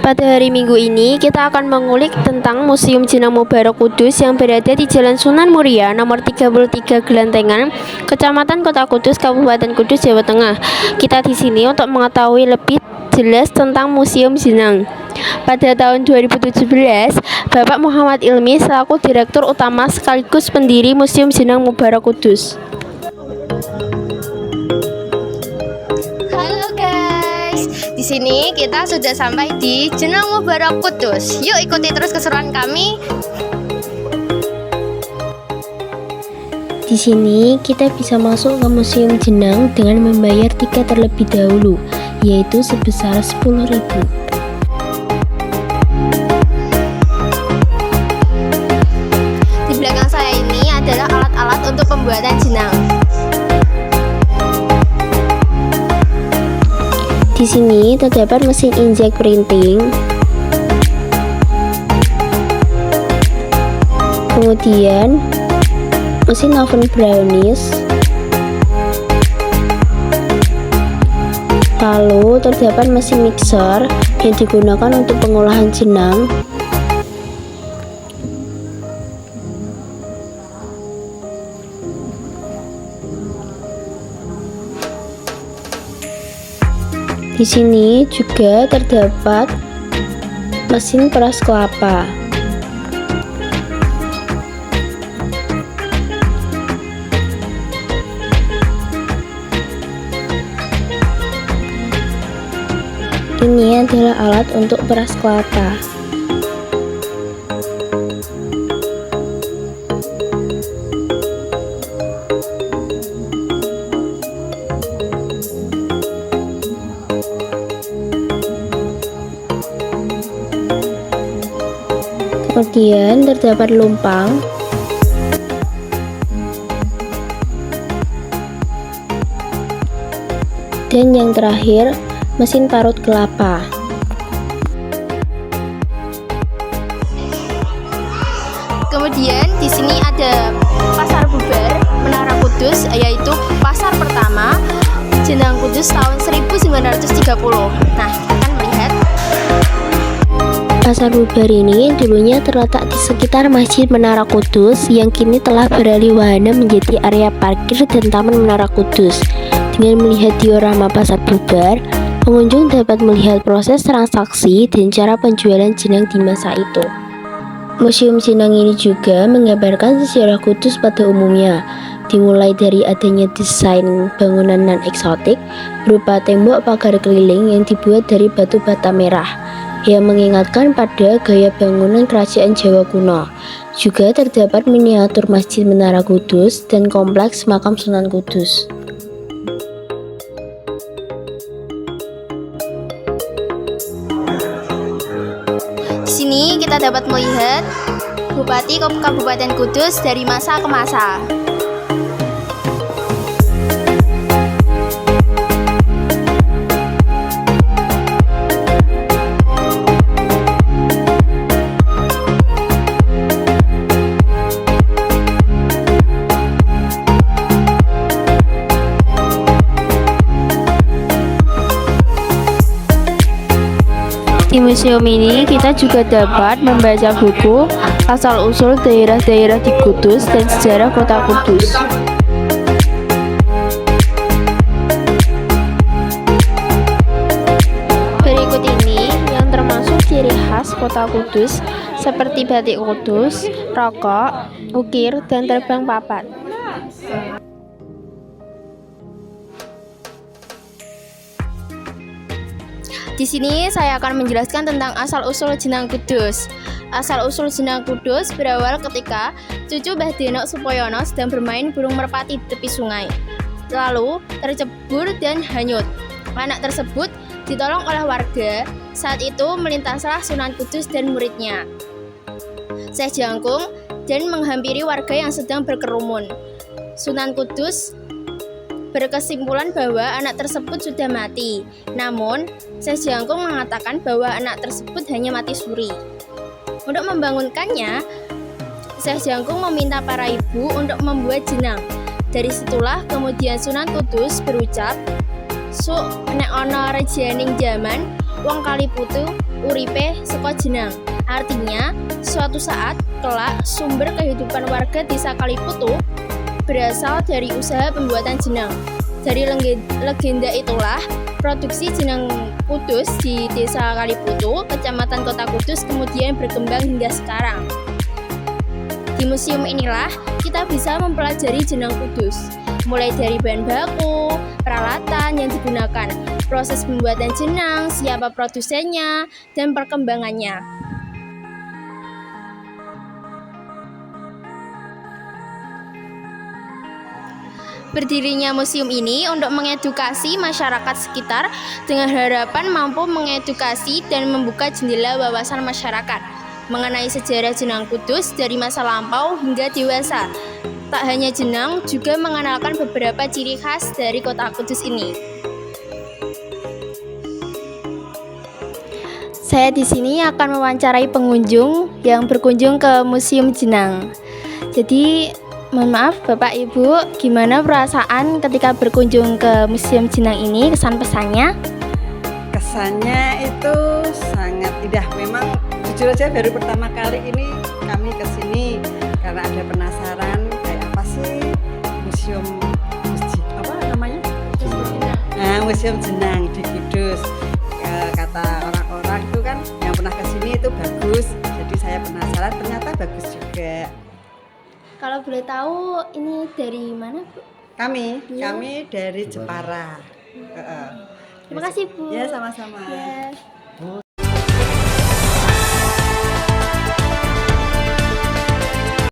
Pada hari Minggu ini, kita akan mengulik tentang Museum Jenang Mubarak Kudus yang berada di Jalan Sunan Muria, nomor 33 Gelantengan, Kecamatan Kota Kudus, Kabupaten Kudus, Jawa Tengah. Kita di sini untuk mengetahui lebih jelas tentang Museum Jenang. Pada tahun 2017, Bapak Muhammad Ilmi selaku Direktur Utama sekaligus pendiri Museum Jenang Mubarak Kudus. Di sini kita sudah sampai di Jenang Mubarak Kudus. Yuk ikuti terus keseruan kami. Di sini kita bisa masuk ke Museum Jenang dengan membayar tiket terlebih dahulu, yaitu sebesar 10.000. Di belakang saya ini adalah alat-alat untuk pembuatan jenang. Di sini terdapat mesin inkjet printing, kemudian mesin oven brownies, lalu terdapat mesin mixer yang digunakan untuk pengolahan jenang, di sini juga terdapat mesin peras kelapa. Ini adalah alat untuk peras kelapa. Kemudian terdapat lumpang, dan yang terakhir mesin parut kelapa. Kemudian di sini ada Pasar Bubar Menara Kudus, yaitu pasar pertama Jenang Kudus tahun 1930. Nah, kita akan melihat. Pasar Bubar ini dulunya terletak di sekitar Masjid Menara Kudus yang kini telah beralih wahana menjadi area parkir dan Taman Menara Kudus. Dengan melihat diorama Pasar Bubar, pengunjung dapat melihat proses transaksi dan cara penjualan jenang di masa itu. Museum Jenang ini juga menggambarkan sejarah Kudus pada umumnya, dimulai dari adanya desain bangunan non-eksotik berupa tembok pagar keliling yang dibuat dari batu bata merah yang mengingatkan pada gaya bangunan kerajaan Jawa kuno. Juga terdapat miniatur Masjid Menara Kudus dan kompleks makam Sunan Kudus. Di sini kita dapat melihat Bupati Kabupaten Kudus dari masa ke masa. Di museum ini kita juga dapat membaca buku asal-usul daerah-daerah di Kudus dan sejarah kota Kudus. Berikut ini yang termasuk ciri khas kota Kudus seperti batik Kudus, rokok, ukir, dan terbang papat. Di sini saya akan menjelaskan tentang asal-usul Jenang Kudus. Asal-usul Jenang Kudus berawal ketika cucu Mbah Denok Supoyono sedang bermain burung merpati di tepi sungai. Lalu tercebur dan hanyut. Anak tersebut ditolong oleh warga. Saat itu melintaslah Sunan Kudus dan muridnya, Syekh Jangkung, dan menghampiri warga yang sedang berkerumun. Sunan Kudus berkesimpulan bahwa anak tersebut sudah mati. Namun, Syekh Jangkung mengatakan bahwa anak tersebut hanya mati suri. Untuk membangunkannya, Syekh Jangkung meminta para ibu untuk membuat jenang. Dari situlah kemudian Sunan Kudus berucap, "Suk nek ana rejaning jaman, wong Kaliputu uripe saka jenang. Artinya, suatu saat kelak sumber kehidupan warga desa Kaliputu berasal dari usaha pembuatan jenang. Dari legenda itulah, produksi jenang Kudus di desa Kaliputu, kecamatan Kota Kudus kemudian berkembang hingga sekarang. Di museum inilah kita bisa mempelajari jenang Kudus, mulai dari bahan baku, peralatan yang digunakan, proses pembuatan jenang, siapa produsennya, dan perkembangannya. Berdirinya museum ini untuk mengedukasi masyarakat sekitar dengan harapan mampu mengedukasi dan membuka jendela wawasan masyarakat mengenai sejarah jenang Kudus dari masa lampau hingga dewasa. Tak hanya jenang, juga mengenalkan beberapa ciri khas dari kota Kudus ini. Saya di sini akan mewawancarai pengunjung yang berkunjung ke Museum Jenang. Jadi, mohon maaf Bapak Ibu, gimana perasaan ketika berkunjung ke Museum Jenang ini, kesan pesannya? Kesannya itu sangat indah. Memang jujur aja baru pertama kali ini kami ke sini karena ada penasaran kayak apa sih apa namanya? Museum Jenang di Kudus. Kata orang-orang itu kan yang pernah ke sini itu bagus. Jadi saya penasaran, ternyata bagus juga. Kalau boleh tahu ini dari mana, Bu? Kami dari Jepara. Terima kasih, Bu. Ya, sama-sama. Ya.